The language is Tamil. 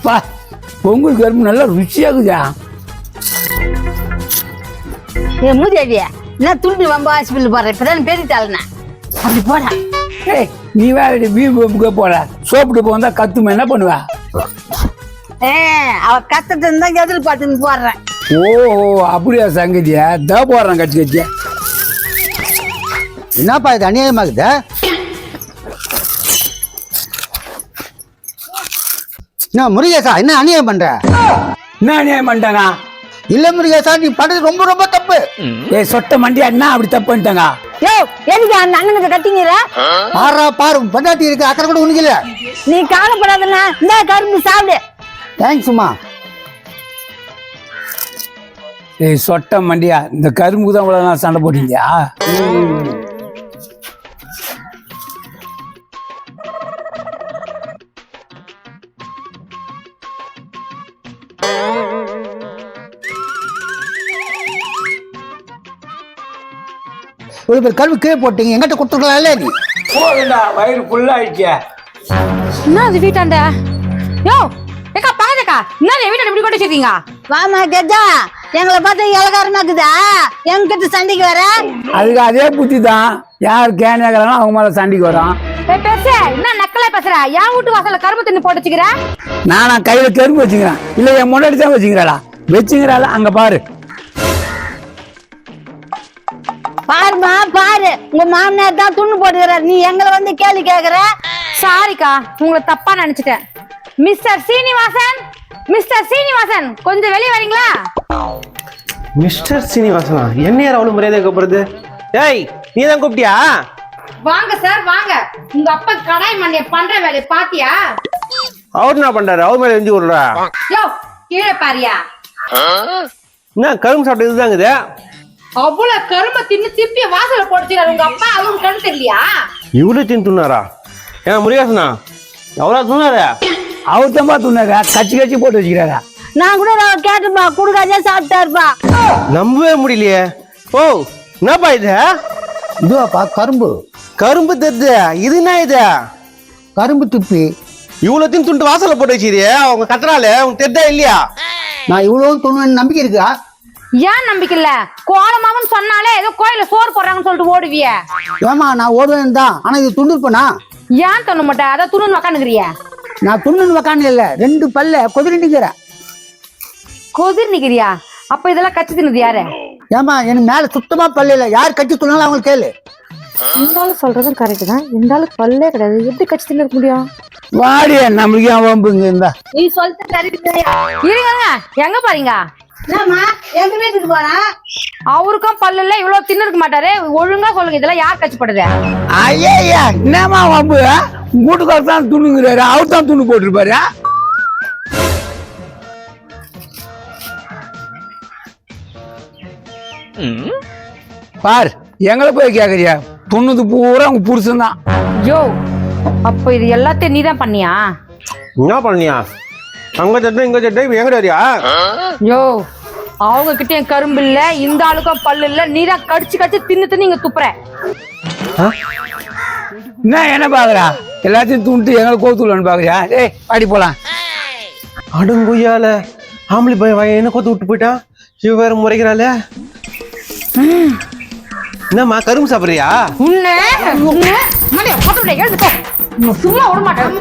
பா பொங்கல் கரும்பு நல்லா ருச்சியாகுதா. ஏன் மூதேவிய நான் துண்டு வம்ப ஹாஸ்பிட்டல் போடுறேன். இப்பதான் பேசிட்டாள்ண்ணா அப்படி போடா. ஏய் நீ வேற பீம்புக்கு போற சோப்பிட்டு போந்தா கத்துமா என்ன பண்ணுவ? அவ கத்தட்டு இருந்தா எதில் பார்த்துன்னு போடுறேன். ஓ அப்படியா சங்கதியா தான் போடுறேன் கட்சி கட்சி. என்னப்பா இது அநியாயமாகுது? என்ன முருகேசா என்ன அநியாயம் பண்ற? என்ன அநியாயம் பண்ணிட்டாங்க? இல்ல முருகேசா நீ பண்றது ரொம்ப ரொம்ப தப்பு. ஏய் சொட்ட மண்டியா என்ன அப்படி தப்பு பண்ணிட்டாங்க? யோ எதுக்கு அந்த அண்ணனுக்கு கட்டிங்கிற? பாரா பாரு பொண்டாட்டி இருக்கு அக்கறை கூட உனக்கு இல்ல. நீ கவலைப்படாதண்ணா இந்த கரும்பு சாப்பிடு. தேங்க்ஸ்மா. ஏய் சொட்ட மண்டியா இந்த கரும்புக்கு தான் இவ்வளவு நாள் சண்டை போட்டீங்களா? ஒரு பேர் கரும்பு கீழே போட்டீங்க எங்கிட்ட கொடுத்துருக்கலாம்ல நீ. போதுண்டா வயிறு ஃபுல்லா ஆயிடுச்சு. என்ன அது வீட்டாண்ட? யோ ஏக்கா பாக்கா என்ன வீட்டாண்ட இப்படி கொண்டு வச்சிருக்கீங்க? வாமா கெஜா எங்களை பார்த்தா இலகாரமாக்குதா எங்கிட்ட சண்டைக்கு வர? அதுக்கு அதே புத்தி தான் யார் கேனியாகிறானோ அவங்க மேல சண்டைக்கு வரும். பேசு என்ன நக்கலா பேசுற? என் வீட்டு வாசல்ல கரும்பு தின்னு போட்டு வச்சுக்கிற? நானா கையில கரும்பு வச்சுக்கிறேன் இல்ல என் முன்னாடி தான் வச்சுக்கிறாளா? வச்சுக்கிறாளா அங்க பாரு. பாருமா பாரு உங்க மாமனார் தான் துண்ணு போட்டுக்கிறார். நீ எங்களை வந்து கேள்வி கேக்குற? சாரிக்கா உங்களை தப்பா நினைச்சிட்டேன். மிஸ்டர் சீனிவாசன் மிஸ்டர் சீனிவாசன் கொஞ்சம் வெளியே வரீங்களா? மிஸ்டர் சீனிவாசனா என்ன யார் அவ்வளவு மரியாதை கூப்பிடுறது? ஏய் நீ தான் கூப்பிட்டியா? வாங்க சார் வாங்க. உங்க அப்பா கடாய் மண்டைய பண்ற வேலையை பாத்தியா? அவர் என்ன பண்றாரு? அவர் மேல எஞ்சி விடுறா. யோ கீழே பாரியா? என்ன கரும்பு சாப்பிட்டு இதுதாங்குது? அவ்வளவு கரும்பை தின்னு திருப்பி வாசல போட்டுக்கிறாரு உங்க அப்பா. அவங்க கண்ணு தெரியலையா? இவ்வளவு தின்னு துண்ணாரா? ஏன் முருகேசனா எவ்வளவு துண்ணாரு? அவர் தான் துண்ணாரா கச்சி கச்சி போட்டு வச்சுக்கிறாரா? நான் கூட கேட்டுப்பா குடுக்காதே சாப்பிட்டாருப்பா. நம்பவே முடியலையே. ஓ என்னப்பா இது? இதுவாப்பா கரும்பு. கரும்பு தெரிது இது என்ன இது? கரும்பு துப்பி. இவ்வளவு தின்னு துண்டு வாசல்ல போட்டு வச்சிருக்கியே அவங்க கத்துறாலே உனக்கு தெரிதா இல்லையா? நான் இவ்வளவு துணுவேன்னு நம்பிக்கை இருக்கா? ஏன் நம்பிக்கை இல்ல? கோலமாமன்னு சொன்னாலே ஏதோ கோயில சோறு போடுறாங்கன்னு சொல்லிட்டு ஓடுவிய. ஏமா நான் ஓடுவேன் தான் ஆனா இது துண்டுப்பனா? ஏன் தொண்ணு மாட்டேன்? அதான் துணு உக்காந்துக்கிறிய. நான் துண்ணுன்னு உக்காந்து இல்ல 2 பல்ல கொதிரிட்டுக்கிறேன். கொதிர் நிக்கிறியா? அப்ப இதெல்லாம் கச்சி தின்னது யாரு? ஏமா எனக்கு மேல சுத்தமா பல்லு இல்ல. யார் கட்சி துணாலும் அவங்களுக்கு கேளு. இருந்தாலும் சொல்றதும் கரெக்ட் தான். இருந்தாலும் பல்லே கிடையாது எப்படி கச்சி தின்னு இருக்க முடியும்? வாடியா நம்மளுக்கு ஏன் வம்புங்க இருந்தா? நீ சொல்லிட்டு இருங்க எங்க பாருங்க. எங்க வீட்டுக்கு போனா அவருக்கும் பல்லு இல்ல இவ்வளவு தின்னு இருக்க மாட்டாரு. ஒழுங்கா சொல்லுங்க இதெல்லாம் யார் கட்சி போடுறது? ஐயா என்னமா வம்பு? வீட்டுக்காரர் தான் துணுங்கிறாரு அவர் தான் துணு போட்டிருப்பாரு. பார் எங்களை போய் கேக்குறியா? துண்ணுது பூரா உங்க புருஷன் தான். யோ அப்ப இது எல்லாத்தையும் நீதான் பண்ணியா? என்ன பண்ணியா? அங்க சட்டை இங்க சட்டை எங்கட வரியா? யோ அவங்க கிட்ட என் கரும்பு இல்ல இந்த ஆளுக்கும் பல்லு இல்ல. நீதான் கடிச்சு கடிச்சு தின்னு நீங்க துப்புற. என்ன பாக்குறா? எல்லாத்தையும் துண்டு எங்களை கோத்துலான்னு பாக்குறியா? ஏய் பாடி போலாம். அடங்குயால ஆம்பளி பையன் என்ன கோத்து விட்டு போயிட்டான். இவ வேற முறைக்கிறாள. என்னம்மா கரும்பு சாப்பிடுறியா? சும்மா விட மாட்டேன்.